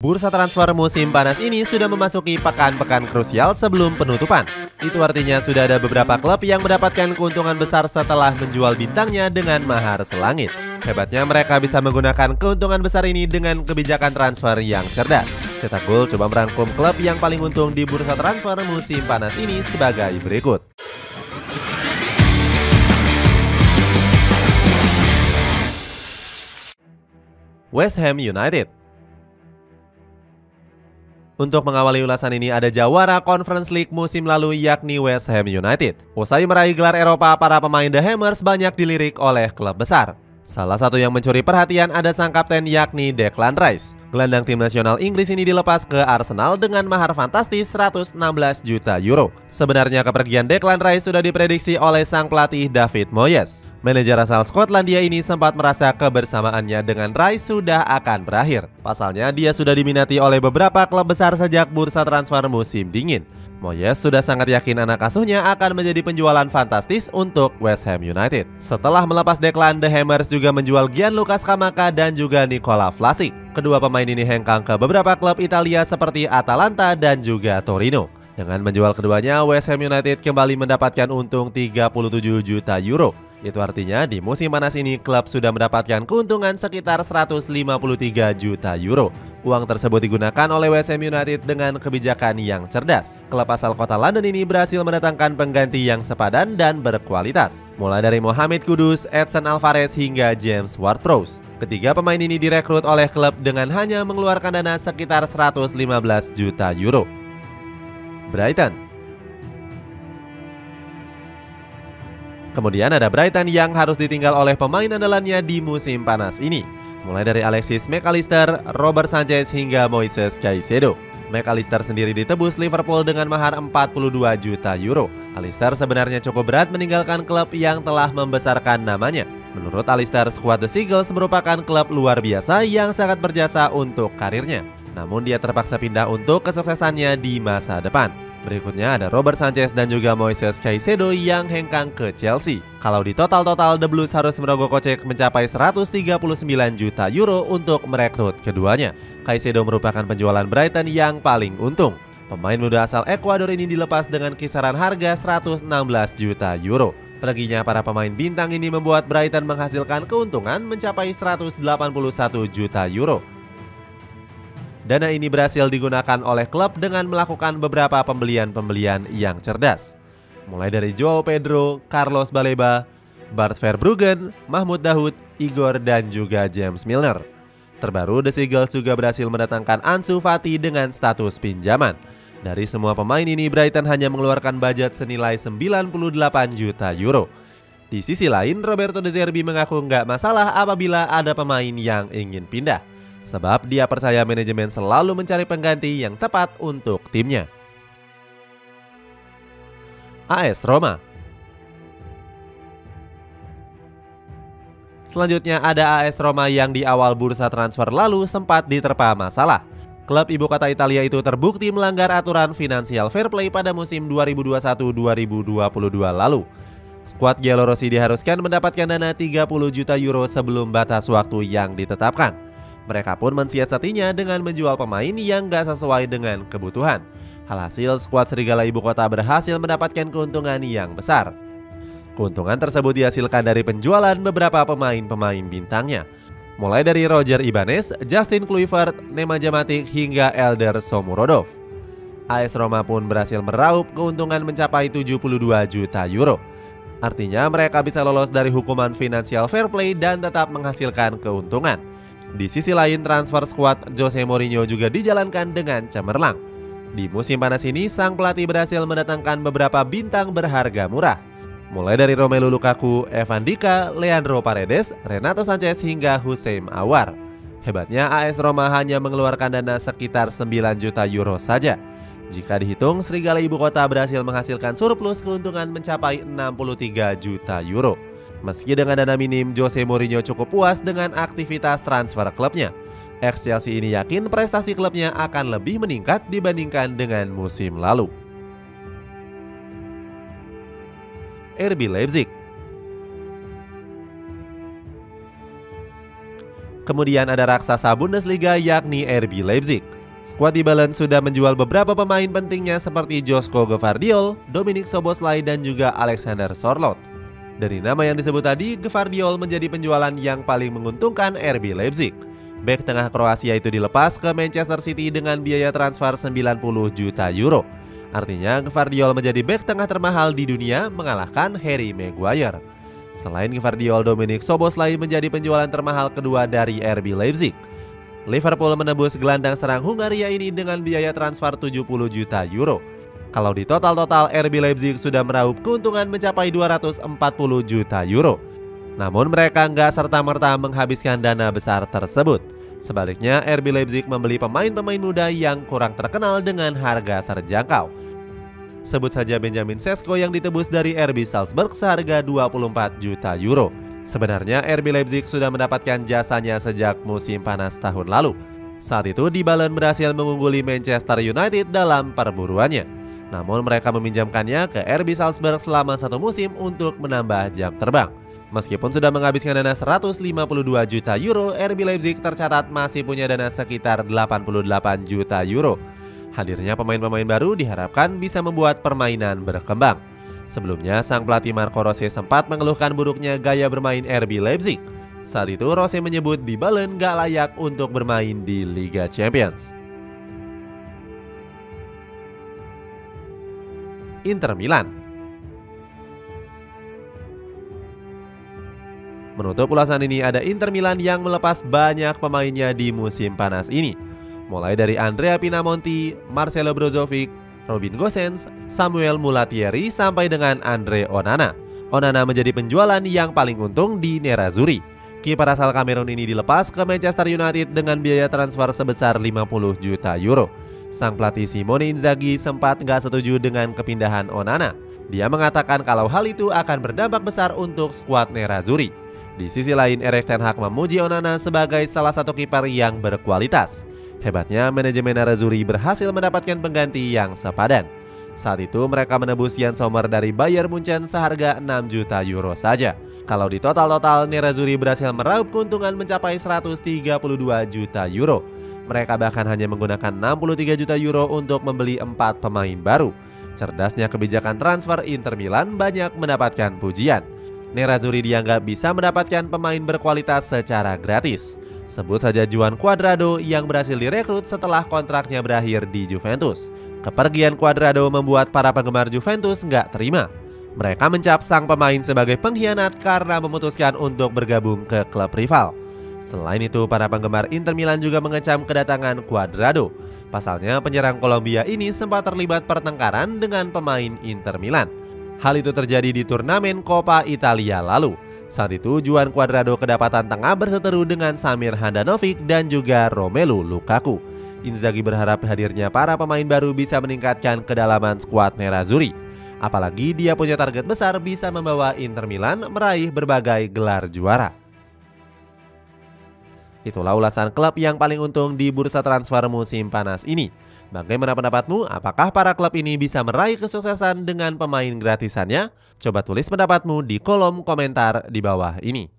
Bursa transfer musim panas ini sudah memasuki pekan-pekan krusial sebelum penutupan. Itu artinya sudah ada beberapa klub yang mendapatkan keuntungan besar setelah menjual bintangnya dengan mahar selangit. Hebatnya mereka bisa menggunakan keuntungan besar ini dengan kebijakan transfer yang cerdas. Cetak Gol coba merangkum klub yang paling untung di bursa transfer musim panas ini sebagai berikut. West Ham United. Untuk mengawali ulasan ini ada jawara Conference League musim lalu yakni West Ham United. Usai meraih gelar Eropa, para pemain The Hammers banyak dilirik oleh klub besar. Salah satu yang mencuri perhatian ada sang kapten yakni Declan Rice. Gelandang tim nasional Inggris ini dilepas ke Arsenal dengan mahar fantastis 116 juta euro. Sebenarnya kepergian Declan Rice sudah diprediksi oleh sang pelatih David Moyes. Manajer asal Skotlandia ini sempat merasa kebersamaannya dengan Rice sudah akan berakhir. Pasalnya dia sudah diminati oleh beberapa klub besar sejak bursa transfer musim dingin. Moyes sudah sangat yakin anak asuhnya akan menjadi penjualan fantastis untuk West Ham United. Setelah melepas Declan, The Hammers juga menjual Gianluca Scamacca dan juga Nicola Vlasic. Kedua pemain ini hengkang ke beberapa klub Italia seperti Atalanta dan juga Torino. Dengan menjual keduanya, West Ham United kembali mendapatkan untung 37 juta euro. Itu artinya di musim panas ini klub sudah mendapatkan keuntungan sekitar 153 juta euro. Uang tersebut digunakan oleh West Ham United dengan kebijakan yang cerdas. Klub asal kota London ini berhasil mendatangkan pengganti yang sepadan dan berkualitas. Mulai dari Mohamed Kudus, Edson Alvarez hingga James Ward-Prowse. Ketiga pemain ini direkrut oleh klub dengan hanya mengeluarkan dana sekitar 115 juta euro. Brighton. Kemudian ada Brighton yang harus ditinggal oleh pemain andalannya di musim panas ini. Mulai dari Alexis McAllister, Robert Sanchez hingga Moises Caicedo. McAllister sendiri ditebus Liverpool dengan mahar 42 juta euro. Allister sebenarnya cukup berat meninggalkan klub yang telah membesarkan namanya. Menurut Allister, skuad The Seagulls merupakan klub luar biasa yang sangat berjasa untuk karirnya. Namun dia terpaksa pindah untuk kesuksesannya di masa depan. Berikutnya ada Robert Sanchez dan juga Moises Caicedo yang hengkang ke Chelsea. Kalau di total The Blues harus merogoh kocek mencapai 139 juta euro untuk merekrut keduanya. Caicedo merupakan penjualan Brighton yang paling untung. Pemain muda asal Ekuador ini dilepas dengan kisaran harga 116 juta euro. Perginya para pemain bintang ini membuat Brighton menghasilkan keuntungan mencapai 181 juta euro. Dana ini berhasil digunakan oleh klub dengan melakukan beberapa pembelian-pembelian yang cerdas. Mulai dari Joao Pedro, Carlos Baleba, Bart Verbruggen, Mahmoud Dahoud, Igor dan juga James Milner. Terbaru The Seagulls juga berhasil mendatangkan Ansu Fati dengan status pinjaman. Dari semua pemain ini Brighton hanya mengeluarkan budget senilai 98 juta euro. Di sisi lain Roberto De Zerbi mengaku nggak masalah apabila ada pemain yang ingin pindah. Sebab dia percaya manajemen selalu mencari pengganti yang tepat untuk timnya. AS Roma. Selanjutnya ada AS Roma yang di awal bursa transfer lalu sempat diterpa masalah. Klub ibu kota Italia itu terbukti melanggar aturan Financial Fair Play pada musim 2021-2022 lalu. Skuad Giallorossi diharuskan mendapatkan dana 30 juta euro sebelum batas waktu yang ditetapkan. Mereka pun mensiasatinya dengan menjual pemain yang gak sesuai dengan kebutuhan. Alhasil, skuad Serigala Ibu Kota berhasil mendapatkan keuntungan yang besar. Keuntungan tersebut dihasilkan dari penjualan beberapa pemain-pemain bintangnya. Mulai dari Roger Ibanez, Justin Kluivert, Nemanja Matic hingga Elder Shomurodov. AS Roma pun berhasil meraup keuntungan mencapai 72 juta euro. Artinya mereka bisa lolos dari hukuman Financial Fair Play dan tetap menghasilkan keuntungan. Di sisi lain, transfer skuad Jose Mourinho juga dijalankan dengan cemerlang. Di musim panas ini, sang pelatih berhasil mendatangkan beberapa bintang berharga murah. Mulai dari Romelu Lukaku, Evan Dika, Leandro Paredes, Renato Sanchez hingga Hussein Aouar. Hebatnya AS Roma hanya mengeluarkan dana sekitar 9 juta euro saja. Jika dihitung, Serigala Ibu Kota berhasil menghasilkan surplus keuntungan mencapai 63 juta euro. Meski dengan dana minim, Jose Mourinho cukup puas dengan aktivitas transfer klubnya. Ex-Chelsea ini yakin prestasi klubnya akan lebih meningkat dibandingkan dengan musim lalu. RB Leipzig. Kemudian ada raksasa Bundesliga yakni RB Leipzig. Skuad di Balen sudah menjual beberapa pemain pentingnya seperti Josko Gvardiol, Dominik Szoboszlai dan juga Alexander Sorloth. Dari nama yang disebut tadi, Gvardiol menjadi penjualan yang paling menguntungkan RB Leipzig. Bek tengah Kroasia itu dilepas ke Manchester City dengan biaya transfer 90 juta euro. Artinya Gvardiol menjadi bek tengah termahal di dunia mengalahkan Harry Maguire. Selain Gvardiol, Dominik Szoboszlai menjadi penjualan termahal kedua dari RB Leipzig. Liverpool menebus gelandang serang Hungaria ini dengan biaya transfer 70 juta euro. Kalau di total RB Leipzig sudah meraup keuntungan mencapai 240 juta euro. Namun mereka nggak serta-merta menghabiskan dana besar tersebut. Sebaliknya RB Leipzig membeli pemain-pemain muda yang kurang terkenal dengan harga terjangkau. Sebut saja Benjamin Sesko yang ditebus dari RB Salzburg seharga 24 juta euro. Sebenarnya RB Leipzig sudah mendapatkan jasanya sejak musim panas tahun lalu. Saat itu Dybala berhasil mengungguli Manchester United dalam perburuannya. Namun mereka meminjamkannya ke RB Salzburg selama satu musim untuk menambah jam terbang. Meskipun sudah menghabiskan dana 152 juta euro, RB Leipzig tercatat masih punya dana sekitar 88 juta euro. Hadirnya pemain-pemain baru diharapkan bisa membuat permainan berkembang. Sebelumnya, sang pelatih Marco Rose sempat mengeluhkan buruknya gaya bermain RB Leipzig. Saat itu Rose menyebut Dybala gak layak untuk bermain di Liga Champions. Inter Milan. Menutup ulasan ini ada Inter Milan yang melepas banyak pemainnya di musim panas ini. Mulai dari Andrea Pinamonti, Marcelo Brozovic, Robin Gosens, Samuel Mulatieri sampai dengan Andre Onana. Onana menjadi penjualan yang paling untung di Nerazzurri. Kiper asal Kamerun ini dilepas ke Manchester United dengan biaya transfer sebesar 50 juta euro. Sang pelatih Simone Inzaghi sempat nggak setuju dengan kepindahan Onana. Dia mengatakan kalau hal itu akan berdampak besar untuk skuad Nerazzurri. Di sisi lain, Erik ten Hag memuji Onana sebagai salah satu kiper yang berkualitas. Hebatnya, manajemen Nerazzurri berhasil mendapatkan pengganti yang sepadan. Saat itu mereka menebus Jan Sommer dari Bayern Munchen seharga 6 juta euro saja. Kalau di total Nerazzurri berhasil meraup keuntungan mencapai 132 juta euro. Mereka bahkan hanya menggunakan 63 juta euro untuk membeli 4 pemain baru. Cerdasnya kebijakan transfer Inter Milan banyak mendapatkan pujian. Nerazzurri dianggap bisa mendapatkan pemain berkualitas secara gratis. Sebut saja Juan Cuadrado yang berhasil direkrut setelah kontraknya berakhir di Juventus. Kepergian Cuadrado membuat para penggemar Juventus nggak terima. Mereka mencap sang pemain sebagai pengkhianat karena memutuskan untuk bergabung ke klub rival. Selain itu, para penggemar Inter Milan juga mengecam kedatangan Cuadrado. Pasalnya, penyerang Kolombia ini sempat terlibat pertengkaran dengan pemain Inter Milan. Hal itu terjadi di turnamen Coppa Italia lalu. Saat itu Juan Cuadrado kedapatan tengah berseteru dengan Samir Handanovic dan juga Romelu Lukaku. Inzaghi berharap hadirnya para pemain baru bisa meningkatkan kedalaman skuad Nerazzurri. Apalagi dia punya target besar bisa membawa Inter Milan meraih berbagai gelar juara. Itulah ulasan klub yang paling untung di bursa transfer musim panas ini. Bagaimana pendapatmu? Apakah para klub ini bisa meraih kesuksesan dengan pemain gratisannya? Coba tulis pendapatmu di kolom komentar di bawah ini.